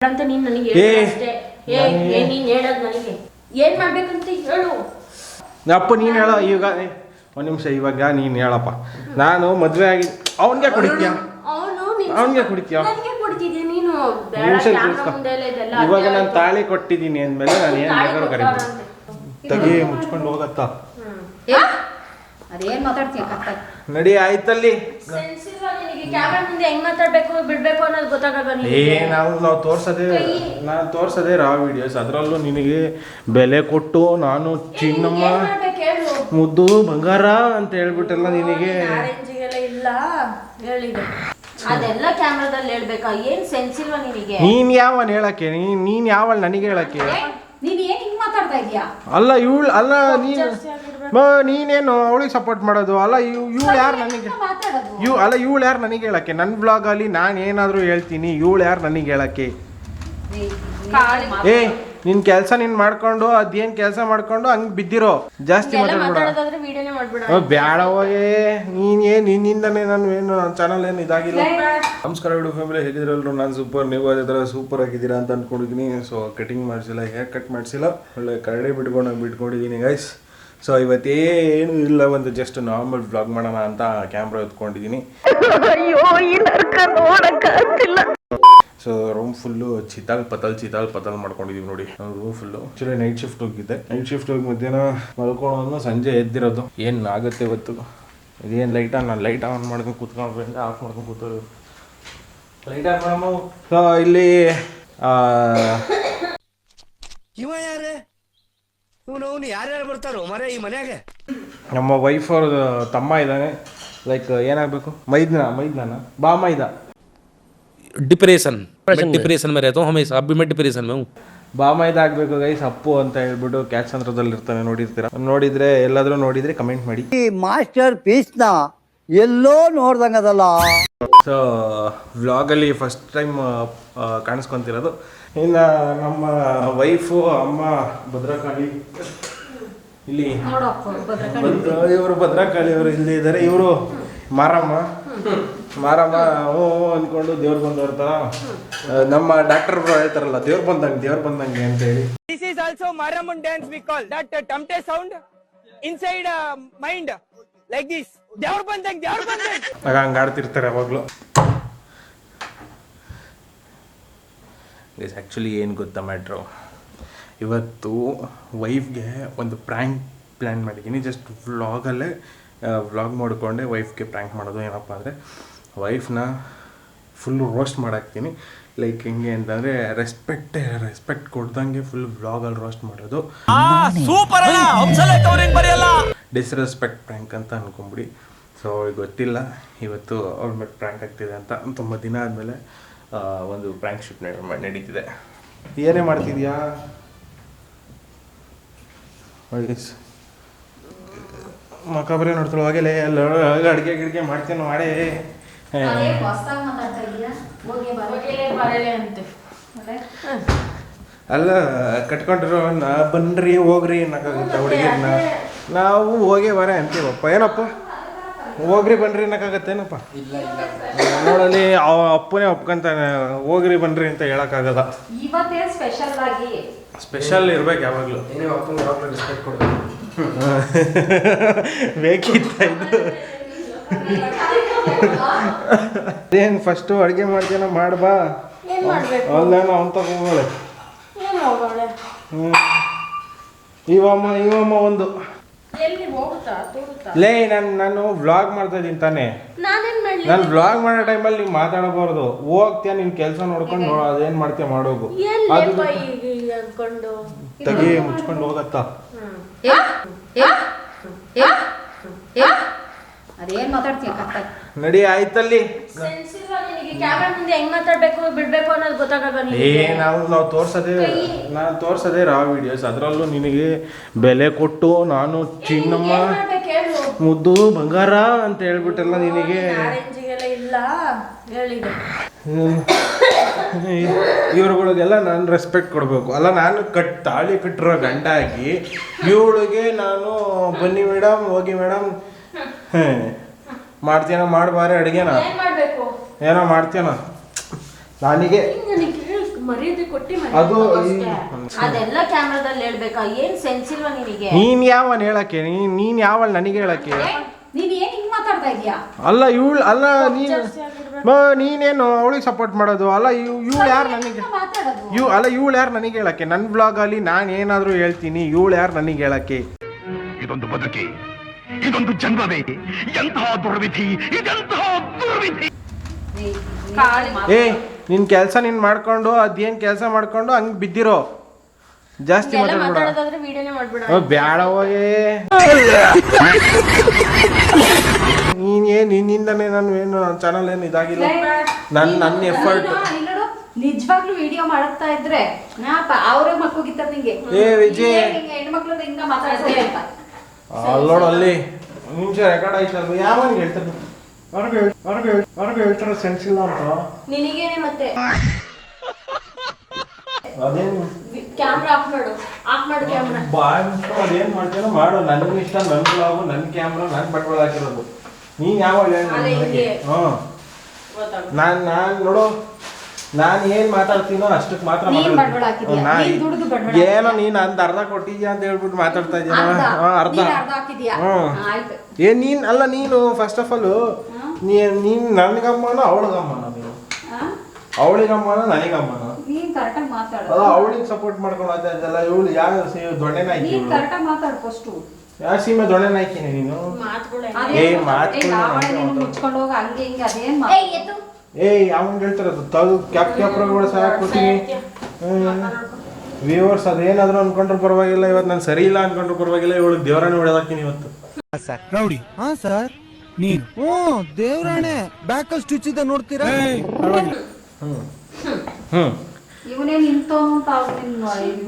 ಅಂತ ನೀನು ನನಗೆ ಅಷ್ಟೇ. ನೀನು ಹೇಳೋದು ನನಗೆ ಏನು ಮಾಡ್ಬೇಕಂತ ಹೇಳು. ಅಪ್ಪ ನೀನು ಹೇಳೋ ಈಗ ಒಂದು ನಿಮಿಷ. ಇವಾಗ ನೀನು ಹೇಳಪ್ಪ. ನಾನು ಮದುವೆ ಆಗಿ ಅವನಿಗೆ ಕುಡಿತೀಯ, ಅವನಿಗೆ ಕುಡಿತೀಯ. ಇವಾಗ ನಾನು ತಾಳಿ ಕೊಟ್ಟಿದ್ದೀನಿ ಅಂದಮೇಲೆ ನಾನು ಏನು ಬೇಕಾದ್ರೂ ಕರಿತೀನಿ. ತಗಿ ಮುಚ್ಕೊಂಡು ಹೋಗತ್ತ. ಅದೇನ್ ಮಾತಾಡ್ತೀಯ ನಡಿ ಆಯ್ತಲ್ಲಿ. ಕ್ಯಾಮೆರಾ ಮುಂದೆ ಹೆಂಗ್ ಮಾತಾಡ್ಬೇಕು ಬಿಡ್ಬೇಕು ಅನ್ನೋದು ಗೊತ್ತಾಗಲ್ಲ. ನಾವು ತೋರ್ಸೋದೇ ರಾ ವಿಡಿಯೋಸ್. ಅದರಲ್ಲೂ ನಿನಗೆ ಬೆಲೆ ಕೊಟ್ಟು ನಾನು ಚಿನ್ನಮ್ಮ ಮುದ್ದು ಬಂಗಾರ ಅಂತ ಹೇಳ್ಬಿಟ್ಟಲ್ಲ ನಿನಗೆ. ಇಲ್ಲ ಹೇಳಿದೆ ಅದೆಲ್ಲ ಕ್ಯಾಮ್ರಾದಲ್ಲಿ ಹೇಳ್ಬೇಕಾ? ಏನ್ ಸೆನ್ಸ್ ಇಲ್ವಾ ನಿನಗೆ? ನೀನ್ ಯಾವನ್ ಹೇಳಕ್ಕೆ? ನೀನ್ ಯಾವಳ ನನಗೆ ಹೇಳಕ್ಕೆ? ನೀನ್ ಏನ್ ಹಿಂಗ್ ಮಾತಾಡ್ತಾ ಇದೀಯಾ? ಅಲ್ಲ ಇವಳು ಅಲ್ಲ ನೀನೇನು ಅವಳಿಗೆ ಸಪೋರ್ಟ್ ಮಾಡೋದು? ಅಲ್ಲ ಇವಳು ಯಾರು ನನಗೆ ಇವಳು ಯಾರು ನನಗೆ ಹೇಳಕ್ಕೆ? ನನ್ನ ಬ್ಲಾಗಲ್ಲಿ ನಾನು ಏನಾದರೂ ಹೇಳ್ತೀನಿ, ಇವಳು ಯಾರು ನನಗೆ ಹೇಳಕ್ಕೆ? ನಿನ್ ಕೆಲಸ ನೀನ್ ಮಾಡ್ಕೊಂಡು ಅದೇನ್ ಕೆಲಸ ಮಾಡ್ಕೊಂಡು ಹಂಗ್ ಬಿದ್ದಿರೋ. ಜಾಸ್ತಿ ಮಾತಾಡ್ಬೇಡ. ಬ್ಯಾಡ ಹೋಗಿ ನಿನ್ನಿಂದನೇ ನಾನು ಏನು ನನ್ನ ಚಾನಲ್ ಏನು ಇದಾಗಿಲ್ಲ. ನಮಸ್ಕಾರ ವಿಡಿಯೋ ಫ್ಯಾಮಿಲಿ, ಹೇಗಿದ್ರಲ್ರು? ನಾನು ಸೂಪರ್, ನೀವು ಅದೇ ಥರ ಸೂಪರ್ ಆಗಿದ್ದೀರಾ ಅಂತ ಅಂದ್ಕೊಂಡಿದ್ದೀನಿ. ಸೊ ಕಟಿಂಗ್ ಮಾಡಿಸಿಲ್ಲ, ಹೇರ್ ಕಟ್ ಮಾಡಿಸಿಲ್ಲ, ಒಳ್ಳೆ ಕರಡಿ ಬಿಟ್ಕೊಂಡಿದ್ದೀನಿ ಗೈಸ್. ಸೊ ಇವತ್ತೇನು ಇಲ್ಲ, ಒಂದು ಜಸ್ಟ್ ನಾರ್ಮಲ್ ವ್ಲಾಗ್ ಮಾಡೋಣ ಅಂತ camera ಎತ್ಕೊಂಡಿದ್ದೀನಿ. So room full chital ಪತಲ್ ಮಾಡ್ಕೊಂಡಿದೀವಿ ನೋಡಿ. Room full actually night shift ಹೋಗಿದ್ದೆ. ನೈಟ್ ಶಿಫ್ಟ್ ಹೋಗಿ ಮಧ್ಯಾಹ್ನ ಮಲ್ಕೊಳ್ಳೋದು, ಸಂಜೆ ಎದ್ದಿರೋದು. ಏನು ಆಗುತ್ತೆ ಇವತ್ತು? ಇದೇನು ಲೈಟ್ ಆನ್ ಮಾಡ್ಕೊಂಡು ಕೂತ್ಕೊಂಡ್ರೆ ಆಫ್ ಮಾಡ್ಕೊಂಡು ಕೂತೋದು. ಲೈಟ್ ಆನ್ ಮಾಡಮ್ಮ. ಸೊ ಇಲ್ಲಿ ಇವ ಯಾರೇ ಯಾರ್ಯಾರು ಬರ್ತಾರೋ ಮರೆ ಈ ಮನ್ಯಾಗೆ? ನಮ್ಮ ವೈಫ್ ಅವ್ರ ತಮ್ಮ ಇದ್ದಾನೆ. ಲೈಕ್ ಏನಾಗಬೇಕು? ಮೈದ್ನ ಬಾ ಮೈದ डिप्रेशन में रहता हूँ हमेशा. अभी मैं डिप्रेशन में हूँ. ಬಾಮೈದ ಆಗ್ಬೇಕು ಗೈಸ್. ಅಪ್ಪು ಅಂತ ಹೇಳ್ಬಿಟ್ಟು ಕ್ಯಾಚ್ ಸಂದ್ರದಲ್ಲಿ ಇರ್ತಾನೆ. ನೋಡಿದ್ರೆ ಕಮೆಂಟ್ ಮಾಡಿ. ಈ ಮಾಸ್ಟರ್ ಪೀಸ್ನ ಎಲ್ಲೋ ನೋಡ್ದಂಗದಲ್ಲ. ಸೊ ವ್ಲಾಗಲ್ಲಿ ಫಸ್ಟ್ ಟೈಮ್ ಕಾಣಿಸ್ಕೊಂತಿರೋದು. ಇನ್ನು ನಮ್ಮ ವೈಫು ಅಮ್ಮ ಭದ್ರಕಾಳಿ ಇಲ್ಲಿ, ಇವರು ಭದ್ರಕಾಳಿ ಅವರು ಇಲ್ಲಿ ಇದ್ದಾರೆ. ಇವರು ಮಾರಮ್ಮ ಅಂದ್ಕೊಂಡು ದೇವ್ರು ಬಂದು ಬರ್ತಾರ. ನಮ್ಮ ಡಾಕ್ಟರ್ ಹೇಳ್ತಾರಲ್ಲ, ದೇವ್ರು ಬಂದಂಗೆ ಅಂತ ಹೇಳಿ. This is also Maramman dance we call that tamte sound inside mind like this. ದೇವ್ರು ಬಂದಂಗೆ ಆಗ ಹಂಗೆ ಆಡ್ತಿರ್ತಾರೆ ಯಾವಾಗಲೂ. ಆ್ಯಕ್ಚುಲಿ ಏನು ಗೊತ್ತಾ ಮ್ಯಾಟ್ರು? ಇವತ್ತು ವೈಫ್ಗೆ ಒಂದು ಪ್ರ್ಯಾಂಕ್ ಪ್ಲ್ಯಾನ್ ಮಾಡಿದ್ದೀನಿ. ಜಸ್ಟ್ ವ್ಲಾಗ್ ಮಾಡಿಕೊಂಡೆ ವೈಫ್ಗೆ ಪ್ರ್ಯಾಂಕ್ ಮಾಡೋದು. ಏನಪ್ಪ ಅಂದರೆ ವೈಫ್ನ ಫುಲ್ಲು ರೋಸ್ಟ್ ಮಾಡಾಕ್ತೀನಿ. ಲೈಕ್ ಹೆಂಗೆ ಅಂತಂದರೆ ರೆಸ್ಪೆಕ್ಟ್ ಕೊಡ್ದಂಗೆ ಫುಲ್ ವ್ಲಾಗಲ್ಲಿ ರೋಸ್ಟ್ ಮಾಡೋದು. ಡಿಸ್ರೆಸ್ಪೆಕ್ಟ್ ಪ್ರ್ಯಾಂಕ್ ಅಂತ ಅನ್ಕೊಂಬಿಡಿ. ಸೊ ಗೊತ್ತಿಲ್ಲ ಇವತ್ತು ಅವ್ರ ಮೇಲೆ ಪ್ರ್ಯಾಂಕ್ ಆಗ್ತಿದೆ ಅಂತ. ತುಂಬ ದಿನ ಆದಮೇಲೆ ಒಂದು ಪ್ರ್ಯಾಂಕ್ ಶೂಟ್ ನಡೀತಿದೆ. ಏನೇ ಮಾಡ್ತಿದ್ಯಾ? ಮಕ್ಕಬರೇ ನೋಡ್ತಾಳೆ ಹೋಗಲೇ. ಎಲ್ಲ ಅಡುಗೆ ಮಾಡ್ತೇನೆ ಮಾಡೇ. ಅಲ್ಲ ಕಟ್ಕೊಂಡಿರೋ ಬನ್ರಿ ಹೋಗ್ರಿ ಅನ್ನಕ್ಕಾಗುತ್ತೆ ಹುಡುಗಿರ್ನ. ನಾವು ಹೋಗೇ ಬರ ಅಂತೀವಪ್ಪ. ಏನಪ್ಪ ಹೋಗ್ರಿ ಬನ್ರಿ ಅನ್ನಕ್ಕಾಗತ್ತೇನಪ್ಪ? ನೋಡಲಿ ಅಪ್ಪನೇ ಒಪ್ಕೊಂತಾನೆ ಹೋಗ್ರಿ ಬನ್ರಿ ಅಂತ ಹೇಳಕ್ಕಾಗಲ್ಲ. ಸ್ಪೆಷಲ್ ಇರ್ಬೇಕು ಯಾವಾಗಲೂ. ರೆಸ್ಪೆಕ್ಟ್ ಕೊಡ್ಬೇಕು. ಬೇಕಿತ್ತ ಇದು? ಏನು ಫಸ್ಟು ಅಡುಗೆ ಮಾಡ್ತೀನ ಮಾಡ್ಬಾ. ಅಲ್ಲೇನೋ ಅವನ್ ತಗೋಳೆ. ಇವಮ್ಮ ಒಂದು ಲೇ ನಾನು ವ್ಲಾಗ್ ಮಾಡ್ತಾ ಇದ್ದೀನಿ ತಾನೇ. ನಾನು ವ್ಲಾಗ್ ಮಾಡೋ ಟೈಮಲ್ಲಿ ನೀವು ಮಾತಾಡಬಾರ್ದು. ಹೋಗ್ತೀಯ ನಿನ್ ಕೆಲಸ ನೋಡ್ಕೊಂಡು ಅದೇನ್ ಮಾಡ್ತೀಯ ಮಾಡೋಗು. ಅದು ತಗಿ ಮುಚ್ಕೊಂಡು ಹೋಗತ್ತ. ಅದೇನ್ ಮಾತಾಡ್ತೀಯ ನಡಿ ಆಯ್ತಲ್ಲಿ. ಕ್ಯಾಮೆರಾ ಮುಂದೆ ಹೆಂಗ್ ಮಾತಾಡ್ಬೇಕು ಬಿಡ್ಬೇಕು ಅನ್ನೋದು ಗೊತ್ತಾಗಲ್ಲ. ನಾವು ತೋರ್ಸೋದೇ ರಾ ವಿಡಿಯೋಸ್. ಅದರಲ್ಲೂ ನಿನಗೆ ಬೆಲೆ ಕೊಟ್ಟು ನಾನು ಚಿನ್ನಮ್ಮ ಮುದ್ದು ಬಂಗಾರ ಅಂತ ಹೇಳ್ಬಿಟ್ಟಲ್ಲ ನಿನಗೆ. ಇಲ್ಲ ಹೇಳಿದೆ ಇವ್ರುಗಳಿಗೆಲ್ಲ ನಾನು ರೆಸ್ಪೆಕ್ಟ್ ಕೊಡಬೇಕು. ಅಲ್ಲ ನಾನು ತಾಳಿ ಕಟ್ಟಿರೋ ಗಂಡ ಆಗಿ ಇವಳಿಗೆ ನಾನು ಬನ್ನಿ ಮೇಡಮ್ ಹೋಗಿ ಮೇಡಮ್ ಮಾಡ್ತೀನ ಮಾಡಬಾರೆ ಅಡುಗೆನ ಏನೋ ಮಾಡ್ತೀನ. ನನಗೆ ಮರ್ಯಾದೆ ಕೊಟ್ಟಿ ಅದು ಅದೆಲ್ಲ ಕ್ಯಾಮ್ರಾದಲ್ಲಿ ಹೇಳ್ಬೇಕಾ? ಏನ್ ಸೆನ್ಸ್ ಇಲ್ವಾ ನಿನಗೆ? ನೀನ್ ಯಾವನ್ ಹೇಳಕ್ಕೆ? ನೀನ್ ಯಾವಲ್ ನನಗೆ ಹೇಳಕ್ಕೆ? ನೀನ್ ಏನ್ ಹಿಂಗ್ ಮಾತಾಡ್ತಾ ಇದೀಯಾ? ಅಲ್ಲ ಇವಳು ಅಲ್ಲ ನೀನೇನು ಅವಳಿಗೆ ಸಪೋರ್ಟ್ ಮಾಡೋದು? ಅಲ್ಲ ಇವಳು ಯಾರು ನನಗೆ ಮಾತಾಡೋದು ಅಲ್ಲ ಇವಳು ಯಾರು ನನಗೆ ಹೇಳಕ್ಕೆ? ನನ್ನ ಬ್ಲಾಗ್ ಅಲ್ಲಿ ನಾನು ಏನಾದರೂ ಹೇಳ್ತೀನಿ, ಇವಳು ಯಾರು ನನಗೆ ಹೇಳಕ್ಕೆ? ಇದೊಂದು ಬದುಕಿ, ಇದೊಂದು ಜನ್ಮವೇ, ಎಂತಹ ದುರ್ವಿಧಿ, ಇದೆಂತಹ ದುರ್ವಿಧಿ. ಏ ನಿನ್ ಕೆಲಸ ನೀನ್ ಮಾಡ್ಕೊಂಡು ಅದೇನ್ ಕೆಲಸ ಮಾಡ್ಕೊಂಡು ಹಂಗ್ ಬಿದ್ದಿರೋ. ಜಾಸ್ತಿ ಮಾತಾಡೋದಾದ್ರೆ ವಿಡಿಯೋನೇ ಮಾಡ್ಬಿಡ. ಬ್ಯಾಡ ಹೋಗಿ. ನಿನ್ನಿಂದನೇ ನಾನು ಏನು ನನ್ನ ಚಾನಲ್ ಏನು ಇದಾಗಿಲ್ಲ. ನನ್ನ ಎಫರ್ಟ್. ನಿಜವಾಗ್ಲೂ ವಿಡಿಯೋ ಮಾಡುತ್ತಾ ಇದ್ರೆ ಅವ್ರ ಮಕ್ಕಳಿಗಿರ್ತಾರೆ ನಿಂಗೆ. ಏ ವಿಜಯ್, ಹೆಣ್ಮಕ್ಳು ಹಿಂಗ ಮಾತಾಡ್ತಾರೆ ಅಂತ ಅಲ್ಲೋಡು ಅಲ್ಲಿ ನಿಮಿಷ ರೆಕಾರ್ಡ್ ಆಯ್ತಲ್ವ? ಯಾವನಿಗೆ ಹೇಳ್ತಾರೆ? ಹೊರಗೆ ಹೇಳ್ತಾರೆ ಸೆನ್ಸ್ ಇಲ್ಲ ಅಂತ ನಿನಗೇನೆ ಮತ್ತೆ. ಅದೇನು ಕ್ಯಾಮ್ರಾ ಆಫ್ ಮಾಡು ಕ್ಯಾಮ್ರಾ. ಅದೇನ್ ಮಾಡ್ತೀನೋ ಮಾಡು. ನನ್ಗೆ ಇಷ್ಟ, ನನ್ನ ಬ್ಲಾಗು, ನನ್ನ ಕ್ಯಾಮ್ರಾ, ನನ್ನ ಬಂಡವಾಳ ಹಾಕಿರೋದು. ನೀನ್ ಯಾವಾಗ ನಾನ್ ನೋಡು, ನಾನು ಏನ್ ಮಾತಾಡ್ತೀನೋ ಅಷ್ಟಕ್ಕೆ ಮಾತ್ರ ಏನೋ ನೀನ್ ಅಂದ್ ಅರ್ಧ ಕೊಟ್ಟಿದ್ಯಾ ಅಂತ ಹೇಳ್ಬಿಟ್ಟು ಮಾತಾಡ್ತಾ ಇದೀಯ. ಅರ್ಧ ಏನ್ ನೀನ್ ಅಲ್ಲ. ನೀನು ಫಸ್ಟ್ ಆಫ್ ಆಲ್ ನೀನ್ ನನ್ಗಮ್ಮನ ಅವಳಿಗಮ್ಮನ? ನೀನು ಅವಳಿಗಮ್ಮನ ನನಗಮ್ಮನ? ಅಲ್ಲ ಅವಳಿಗೆ ಸಪೋರ್ಟ್ ಮಾಡ್ಕೊಂಡು ಅದೆಲ್ಲ. ಇವಳು ಯಾವ ದೊಣ್ಣೆ ನಾಯ್ಕಿ? ಯಾವ ಸೀಮೆ ದೊಣ್ಣೆ ನಾಯ್ಕಿನಿ ನೀನು? ಅವನ್ ಹೇಳ್ತಾರದು ತಗದು ಕ್ಯಾಪ್ಗಳು ಸಾಕೊಡ್ತೀನಿ. ವ್ಯೂವರ್ಸ್ ಅದೇನಾದ್ರು ಅನ್ಕೊಂಡ್ರು ಪರವಾಗಿಲ್ಲ, ಇವತ್ತು ನಾನು ಸರಿ ಇಲ್ಲ ಅನ್ಕೊಂಡ್ರು ಪರವಾಗಿಲ್ಲ, ಇವಳು ದೇವರಾಣೆ ಹೊಡೆದಾಕಿನಿ ಇವತ್ತು. ರೌಡಿ ಹಾ ಸರ್ ನೀನು ದೇವರಾಣೆ ಬ್ಯಾಕಲ್ ಸ್ಟಿಚ್ ಇದೆ ನೋಡ್ತೀರಾ? ಇವನೇ ನಿಂತವನು ಅಂತ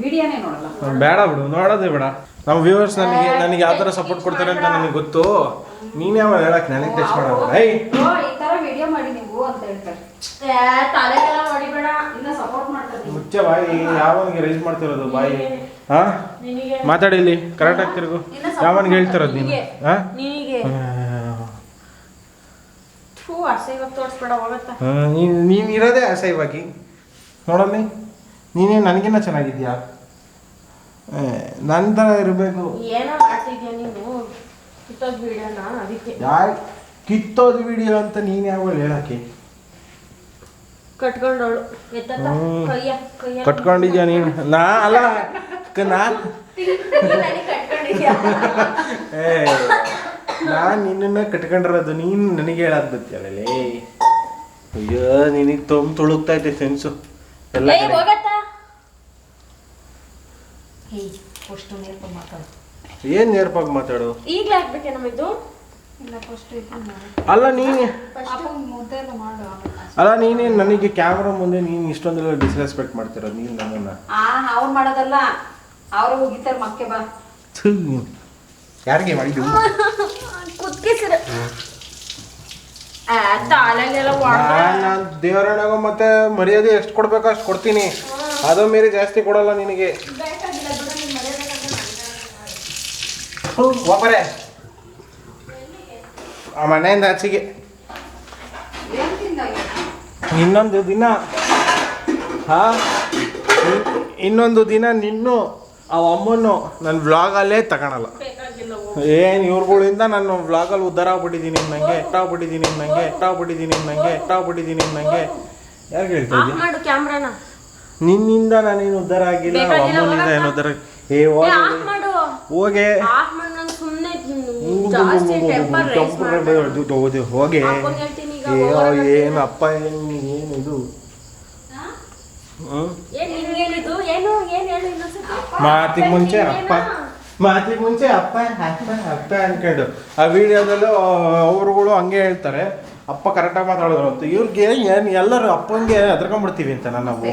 ವಿಡಿಯೋನೇ ನೋಡಲ್ಲ. ಬೇಡ ಬಿಡು, ನೋಡೋದೇ ಬೇಡ. ನಮ್ಮ ವ್ಯೂವರ್ಸ್ ನನಗೆ ಯಾವ ತರ ಸಪೋರ್ಟ್ ಕೊಡ್ತಾರೆ ಅಂತ ನನಗೆ ಗೊತ್ತು. ನೀನ್ ಯಾವ ಹೇಳಕ್ ನನಗೆ ಟಚ್ ಮಾಡೋದು? ಈ ತರ ವಿಡಿಯೋ ಮಾಡಿ ನೀವು ಅಂತ ಹೇಳ್ತಾರೆ. ತಲೆಗೆಲ್ಲ ಹೊಡಿಬೇಡ, ಇನ್ನ ಸಪೋರ್ಟ್ ಮಾಡ್ತಾರೆ. ಮುಚ್ಚ ಬಾಯಿ. ಯಾವನಿಗೆ ರೈಸ್ ಮಾಡ್ತಿರೋದು ಬಾಯಿ? ಹಾ ಮಾತಾಡಿ ಇಲ್ಲಿ ಕರೆಕ್ಟ್ ಆಗ್ತಿರ್ಗು. ಯಾವನಿಗೆ ಹೇಳ್ತಿರೋದು ನೀನು? ನೀನ್ ಇರೋದೇ ಅಸಹ್ಯವಾಗಿ ನೋಡಲ್ಲಿ. ನೀನೇ ನನಗಿನ್ನ ಚೆನ್ನಾಗಿದ್ಯಾ? ನನ್ನ ತರ ಇರಬೇಕು. ಏನೋ ಮಾಡ್ತಿದ್ಯಾ ನೀನು? ಕಿತ್ತೋದ್ ವಿಡಿಯೋನ? ಅದಕ್ಕೆ ಕಿತ್ತೋದ್ ವಿಡಿಯೋ ಅಂತ ನೀನ್ ಯಾವಾಗ ಹೇಳಕ್ಕೆ? ಕಟ್ಕೊಂಡವಳು ಕಟ್ಕೊಂಡಿದ್ಯಾ ನೀನು? ನಾ ಅಲ್ಲ ನಾನ್ ನಿನ್ನ ಕಟ್ಕೊಂಡಿರೋದು. ನೀನ್ ನನಗೆ ಹೇಳಕ್ ಬತ್ತಿಯಲ್ಲೇ. ಅಯ್ಯೋ ನಿನಗೆ ತುಳುಕ್ತಾ ಐತೆ ಸೆನ್ಸು ಎಲ್ಲ. ಏನ್ ನೇರ್ಪಾಗಿ ಮಾತಾಡು? ಈಗ್ಲೇ ಆಗ್ಬೇಕೆ ನಮ್ದು? ಅಲ್ಲ ನೀನೇ ನನಗೆ ಕ್ಯಾಮ್ರಾ ಮುಂದೆ ನೀನ್ ಇಷ್ಟೊಂದೆಲ್ಲ ಡಿಸ್ರೆಸ್ಪೆಕ್ಟ್ ಮಾಡ್ತಿರೋದು ನೀನ್ ನನ್ನನ್ನ. ಅವ್ರು ಮಾಡೋದಲ್ಲ, ಅವ್ರು ಹೋಗಿರ್ತಾರೆ ಮಕ್ಕೆ ಬಾ. ಯಾರಿಗೆ ಮಾಡಿದ್ದು? ನಾನು ದೇವರಣ್ಣಗ ಮತ್ತೆ ಮರ್ಯಾದೆ ಎಷ್ಟು ಕೊಡ್ಬೇಕೋ ಅಷ್ಟು ಕೊಡ್ತೀನಿ. ಅದು ಮೀರಿ ಜಾಸ್ತಿ ಕೊಡಲ್ಲ ನಿನಗೆ. ಒಬ್ಬರೇ ಆ ಮನೆಯಿಂದ ಆಚೆಗೆ. ಇನ್ನೊಂದು ದಿನ ನಿನ್ನೂ ಆ ಅಮ್ಮನ್ನು ನನ್ನ ವ್ಲಾಗಲ್ಲೇ ತಗೊಳಲ್ಲ. ಏನು ಇವ್ರುಗಳಿಂದ ನಾನು ವ್ಲಾಗಲ್ಲಿ ಉದ್ಧಾರ ಆಗ್ಬಿಟ್ಟಿದ್ದೀನಿ ನಂಗೆ ಯಾರಿಗೆ ಹೇಳ್ತಾ ಇದ್ದೀನಿ? ನಿನ್ನಿಂದ ನಾನೇನು ಉದ್ಧಾರ ಆಗಿಲ್ಲ, ಅಮ್ಮನಿಂದ ಏನು ಉದ್ಧಾರ. ಹೋಗೆ ಹೋಗೆ ಏನು ಅಪ್ಪ ಏನಿದು? ಮಾತಿಗೆ ಮುಂಚೆ ಅಪ್ಪ ಅನ್ಕೊಂಡು ಆ ವಿಡಿಯೋದಲ್ಲೂ ಅವ್ರುಗಳು ಹಂಗೆ ಹೇಳ್ತಾರೆ, ಅಪ್ಪ ಕರೆಕ್ಟಾಗಿ ಮಾತಾಡೋದು ಅಂತ. ಇವ್ರಿಗೆ ಏನು ಎಲ್ಲರೂ ಅಪ್ಪಂಗೆ ಹೆದರ್ಕೊಂಡ್ಬಿಡ್ತೀವಿ ಅಂತ ನಾವು.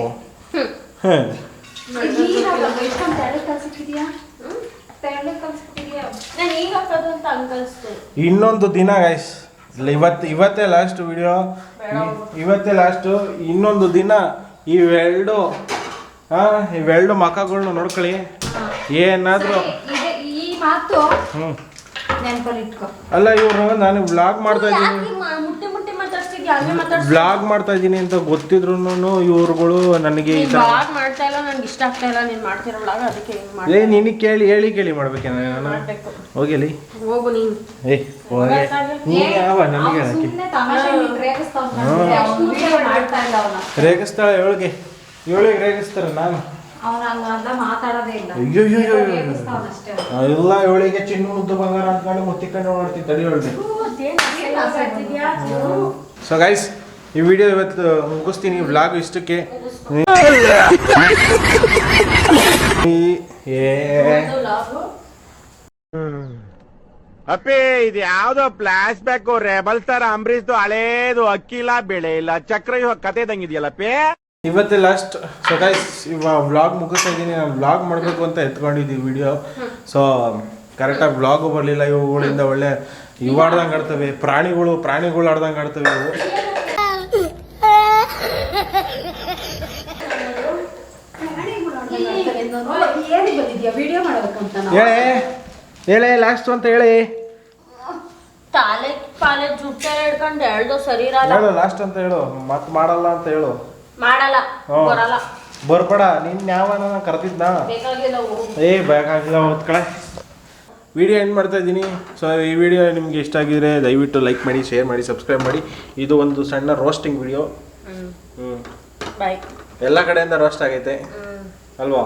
ಇನ್ನೊಂದು ದಿನ ಗೈಸ್, ಇವತ್ತೇ ಲಾಸ್ಟ್ ವಿಡಿಯೋ, ಇವತ್ತೇ ಲಾಸ್ಟು. ಇನ್ನೊಂದು ದಿನ ಇವೆರಡು ಮಕ್ಕಳನ್ನ ನೋಡ್ಕೊಳ್ಳಿ. ಏನಾದ್ರು ಅಲ್ಲ ಇವರು ನಾನು ವ್ಲಾಗ್ ಮಾಡ್ತಾ ಇದ್ದೀನಿ. ಹಂಗೆ ಮಾತಾಡ್ತೀನಿ. ವ್ಲಾಗ್ ಮಾಡ್ತಾ ಇದ್ದೀನಿ ಅಂತ ಗೊತ್ತಿದ್ರು ಇವ್ರುಗಳು ನನಗೆ ಈ ಥರ ವ್ಲಾಗ್ ಮಾಡ್ತಾ ಇಲ್ಲ, ನನ್ಗೆ ಇಷ್ಟ ಆಗ್ತಾ ಇಲ್ಲ ನೀನ್ ಮಾಡ್ತಿರೋ ವ್ಲಾಗ್, ಅದಕ್ಕೆ ಹಿಂಗ್ ಮಾಡಿ ನಿನಗೆ ಹೇಳಿ ಮಾಡ್ಬೇಕೇನ ನಾನು ಮಾಡ್ಬೇಕು. ಹೋಗಲಿ ಹೋಗು ನೀನು. ಹೋಗಿ ನೀ ಯಾವ ನನಗೆ ಹೇಳಕ್ಕೆ ಸುಮ್ನೆ ತಮಾಷೆ ನೀನ್ ರೇಗಿಸ್ತಾವ್ನ ಅವ್ನು ವಿಡಿಯೋ ಮಾಡ್ತಾ ಇಲ್ಲ ಅವನ. ರೇಗಿಸ್ತಾಳೆ ಇವಳಿಗೆ ರೇಗಿಸ್ತಾರೆ ನಾನು ಅವನ ಹಂಗಂತ ಮಾತಾಡೋದೇ ಇಲ್ಲ. ಅಯ್ಯೋ ರೇಗಿಸ್ತಾವ್ನಷ್ಟೇ. ಎಲ್ಲ ಇವಳಿಗೆ ಚಿನ್ನ ಮುದ್ದು ಬಂಗಾರ ಅಂದ್ಕೊಂಡು ಮುತ್ತಿಕೊಂಡು ನೋಡ್ತೀನಿ ತಡಿ ಹೊಳ್ದೆ. ಸೊ ಗೈಸ್ ಈ ವಿಡಿಯೋ ಇವತ್ತು ಮುಗಿಸ್ತೀನಿ ವ್ಲಾಗ್ ಇಷ್ಟಕ್ಕೆ. ಅಪ್ಪಿ ಇದು ಯಾವ್ದೋ ಫ್ಲಾಶ್ ಬ್ಯಾಕ್ ರೆಬಲ್ ಸ್ಟಾರ್ ಅಂಬರೀಶ್ದು ಹಳೇದು ಅಕ್ಕಿ ಇಲ್ಲ ಬೆಳೆ ಇಲ್ಲ ಚಕ್ರ ಕತೆ ಇದಂಗಿದೆಯಲ್ಲಪ್ಪಿ. ಇವತ್ತೇ ಲಾಸ್ಟ್. ಸೊ ಗೈಸ್ ಇವಾಗ ವ್ಲಾಗ್ ಮುಗಿಸ್ತಾ ಇದ್ದೀನಿ. ನಾನು ವ್ಲಾಗ್ ಮಾಡಬೇಕು ಅಂತ ಎತ್ಕೊಂಡಿದ್ದೀವಿ ವಿಡಿಯೋ. ಸೊ ಕರೆಕ್ಟಾಗಿ ವ್ಲಾಗು ಬರಲಿಲ್ಲ. ಇವುಗಳಿಂದ ಒಳ್ಳೆ ಇವು ಆಡ್ದಂಗೆ ಆಡ್ತವೆ, ಪ್ರಾಣಿಗಳು ಆಡ್ದಂಗೆ ಆಡ್ತವೆ ಇವು. ಏನಿಗೆ ಬಂದಿದ್ಯಾ ವಿಡಿಯೋ ಮಾಡ್ಬೇಕಂತ? ಹೇಳೇ ಲಾಸ್ಟ್ ಅಂತ ಹೇಳಿ ಪಾಲೆ ಜುಟ್ಟ ಹಿಡ್ಕೊಂಡು ಹೇಳ್ದು ಸರಿ ಇರಲ್ಲ. ಹೇಳು ಲಾಸ್ಟ್ ಅಂತ ಹೇಳು, ಮತ್ತೆ ಮಾಡಲ್ಲ ಅಂತ ಹೇಳು. ಮಾಡಲ್ಲ, ಬರಲ್ಲ, ಬರ್ಬೇಡ. ನಿನ್ ಯಾವ ಕರೆದಿದ್ನ? ಬೇಕಾಗಿಲ್ಲ, ಹೋಗು. ಬೇಕಾಗಿಲ್ಲ, ಓದ್ಕಳೆ. ವಿಡಿಯೋ ಎಂಡ್ ಮಾಡ್ತಾ ಇದ್ದೀನಿ. ಸೊ ಈ ವಿಡಿಯೋ ನಿಮಗೆ ಇಷ್ಟ ಆಗಿದ್ರೆ ದಯವಿಟ್ಟು ಲೈಕ್ ಮಾಡಿ, ಶೇರ್ ಮಾಡಿ, ಸಬ್ಸ್ಕ್ರೈಬ್ ಮಾಡಿ. ಇದು ಒಂದು ಸಣ್ಣ ರೋಸ್ಟಿಂಗ್ ವಿಡಿಯೋ. ಬಾಯ್. ಎಲ್ಲ ಕಡೆಯಿಂದ ರೋಸ್ಟ್ ಆಗೈತೆ ಅಲ್ವಾ?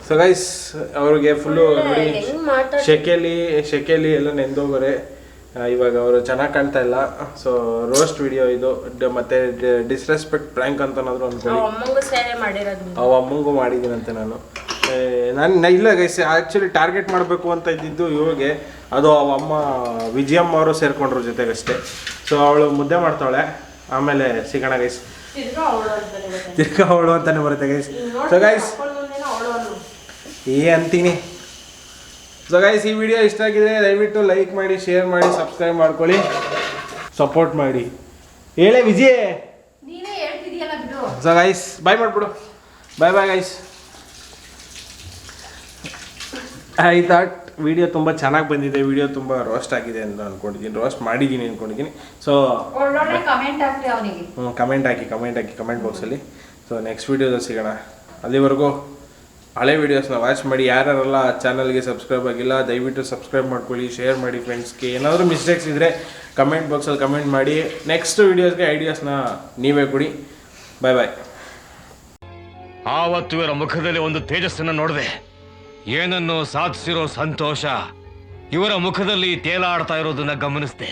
ಸೊ ಗೈಸ್ ಅವ್ರಿಗೆ ಫುಲ್ಲು ನೋಡಿ ಶೆಕೆಲಿ ಎಲ್ಲ ನೆಂದೋಗೋರೆ. ಇವಾಗ ಅವರು ಚೆನ್ನಾಗಿ ಕಾಣ್ತಾ ಇಲ್ಲ. ಸೊ ರೋಸ್ಟ್ ವಿಡಿಯೋ ಇದು. ಮತ್ತೆ ಡಿಸ್ರೆಸ್ಪೆಕ್ಟ್ ಪ್ರ್ಯಾಂಕ್ ಅಂತನಾದ್ರು ಅನ್ಕೊಳ್ಳಿ. ಅವ ಅಮ್ಮಂಗೂ ಮಾಡಿದ್ದೀನಂತೆ ನಾನು ಇಲ್ಲ ಗೈಸ್. ಆ್ಯಕ್ಚುಲಿ ಟಾರ್ಗೆಟ್ ಮಾಡಬೇಕು ಅಂತ ಇದ್ದಿದ್ದು ಇವಾಗೆ. ಅದು ಅವ ಅಮ್ಮ ವಿಜಯಮ್ಮ ಅವರು ಸೇರ್ಕೊಂಡ್ರು ಜೊತೆಗಷ್ಟೇ. ಸೊ ಅವಳು ಮುದ್ದೆ ಮಾಡ್ತಾಳೆ. ಆಮೇಲೆ ಸಿಗೋಣ ಗೈಸ್. ತಿರ್ಗಾ ಅವಳು ಅಂತಾನೆ ಬರುತ್ತೆ ಗೈಸ್. ಸೊ ಗೈಸ್ ಅಂತೀನಿ. ಸೊ ಗೈಸ್ ಈ ವಿಡಿಯೋ ಇಷ್ಟ ಆಗಿದ್ರೆ ದಯವಿಟ್ಟು ಲೈಕ್ ಮಾಡಿ, ಶೇರ್ ಮಾಡಿ, ಸಬ್ಸ್ಕ್ರೈಬ್ ಮಾಡ್ಕೊಳ್ಳಿ, ಸಪೋರ್ಟ್ ಮಾಡಿ. ಹೇಳೇ ವಿಜಯ್. ನೀನೇ ಹೇಳ್ತಿದ್ಯಲ್ಲ ಬಿಡು. ಸೊ ಗೈಸ್ ಬಾಯ್ ಮಾಡ್ಬಿಡು. Bye guys. I thought video ತುಂಬ ಚೆನ್ನಾಗಿ ಬಂದಿದೆ. ವಿಡಿಯೋ ತುಂಬ ರೋಸ್ಟ್ ಆಗಿದೆ ಅಂತ ಅಂದ್ಕೊಂಡಿದ್ದೀನಿ, ರೋಸ್ಟ್ ಮಾಡಿದ್ದೀನಿ ಅಂದ್ಕೊಂಡಿದ್ದೀನಿ. ಸೊ ಒಳ್ಳೊಳ್ಳೆ ಕಮೆಂಟ್ ಹಾಕ್ರಿ ಅವನಿಗೆ. ಕಮೆಂಟ್ ಹಾಕಿ ಕಮೆಂಟ್ ಬಾಕ್ಸಲ್ಲಿ. ಸೊ ನೆಕ್ಸ್ಟ್ ವೀಡಿಯೋದಲ್ಲಿ ಸಿಗೋಣ. ಅಲ್ಲಿವರೆಗೂ ಹಳೆ ವೀಡಿಯೋಸ್ನ ವಾಚ್ ಮಾಡಿ. ಯಾರೆಲ್ಲ ಚಾನಲ್ಗೆ ಸಬ್ಸ್ಕ್ರೈಬ್ ಆಗಿಲ್ಲ ದಯವಿಟ್ಟು ಸಬ್ಸ್ಕ್ರೈಬ್ ಮಾಡ್ಕೊಳ್ಳಿ, ಶೇರ್ ಮಾಡಿ ಫ್ರೆಂಡ್ಸ್ಗೆ. ಏನಾದರೂ ಮಿಸ್ಟೇಕ್ಸ್ ಇದ್ದರೆ ಕಮೆಂಟ್ ಬಾಕ್ಸಲ್ಲಿ ಕಮೆಂಟ್ ಮಾಡಿ. ನೆಕ್ಸ್ಟ್ ವೀಡಿಯೋಸ್ಗೆ ಐಡಿಯಾಸ್ನ ನೀವೇ ಕೊಡಿ. ಬಾಯ್. ಆವತ್ತು ಇವರ ಮುಖದಲ್ಲಿ ಒಂದು ತೇಜಸ್ಸನ್ನು ನೋಡಿದೆ. ಏನನ್ನು ಸಾಧಿಸಿರೋ ಸಂತೋಷ ಇವರ ಮುಖದಲ್ಲಿ ತೇಲಾಡ್ತಾ ಇರೋದನ್ನ ಗಮನಿಸಿದೆ.